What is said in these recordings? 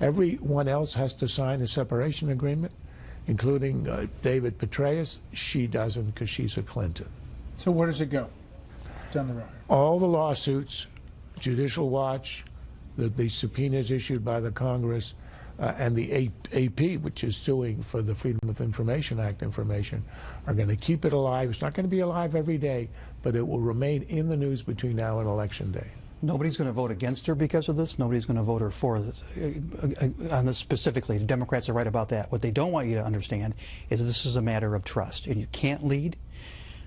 Everyone else has to sign a separation agreement, including David Petraeus. She doesn't because she's a Clinton. So where does it go down the road? All the lawsuits, Judicial Watch, the subpoenas issued by the Congress, and the AP, which is suing for the Freedom of Information Act information, are going to keep it alive. It's not going to be alive every day, but it will remain in the news between now and Election Day. Nobody's going to vote against her because of this. Nobody's going to vote her for this. On this specifically, the Democrats are right about that. What they don't want you to understand is this is a matter of trust, and you can't lead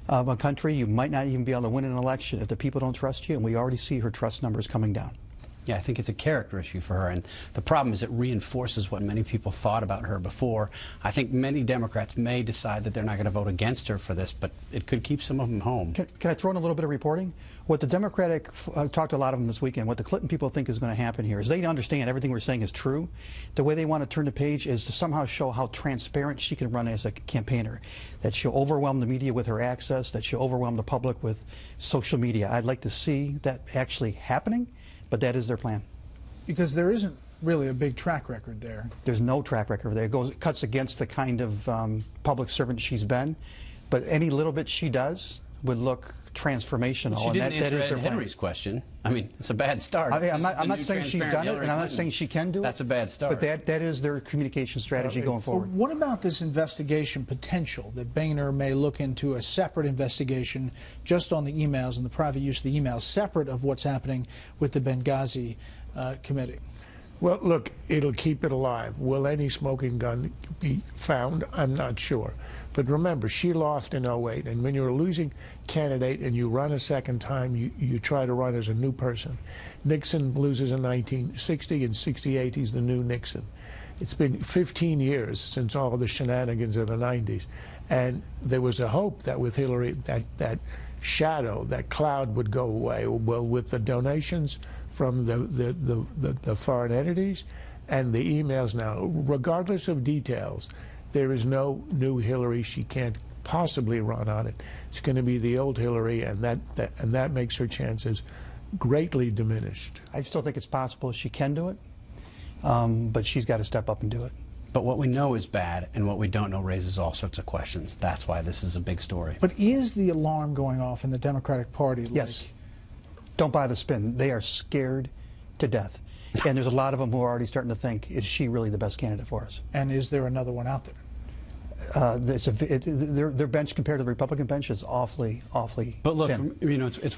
a country. You might not even be able to win an election if the people don't trust you, and we already see her trust numbers coming down. Yeah, I think it's a character issue for her, and the problem is it reinforces what many people thought about her before. I think many Democrats may decide that they're not going to vote against her for this, but it could keep some of them home. Can I throw in a little bit of reporting? What the Democratic, I talked to a lot of them this weekend, what the Clinton people think is going to happen here is they understand everything we're saying is true. The way they want to turn the page is to somehow show how transparent she can run as a campaigner, that she'll overwhelm the media with her access, that she'll overwhelm the public with social media. I'd like to see that actually happening. But that is their plan. Because there isn't really a big track record there. There's no track record there. It cuts against the kind of public servant she's been. But any little bit she does would look transformational. She didn't and that is answer their Hillary's question. I mean, it's a bad start. I'm not saying she's done it, and I'm not saying she can do it. That's a bad start. But that is their communication strategy going forward. What about this investigation potential that Boehner may look into a separate investigation just on the emails and the private use of the emails, separate of what's happening with the Benghazi committee? Well, look, it'll keep it alive. Will any smoking gun be found? I'm not sure. But remember, she lost in 08, and when you're a losing candidate and you run a second time, you try to run as a new person. Nixon loses in 1960, and 68 he's the new Nixon. It's been 15 years since all the shenanigans of the 90s, and there was a hope that with Hillary, that shadow, that cloud would go away. Well, with the donations from the foreign entities and the emails now, regardless of details, there is no new Hillary. She can't possibly run on it. It's going to be the old Hillary, and that makes her chances greatly diminished. I still think it's possible she can do it, but she's got to step up and do it. But what we know is bad, and what we don't know raises all sorts of questions. That's why this is a big story. But is the alarm going off in the Democratic Party? Yes. Don't buy the spin. They are scared to death. And there's a lot of them who are already starting to think, is she really the best candidate for us? And is there another one out there? Their bench compared to the Republican bench is awfully, awfully But look, thin. you know, it's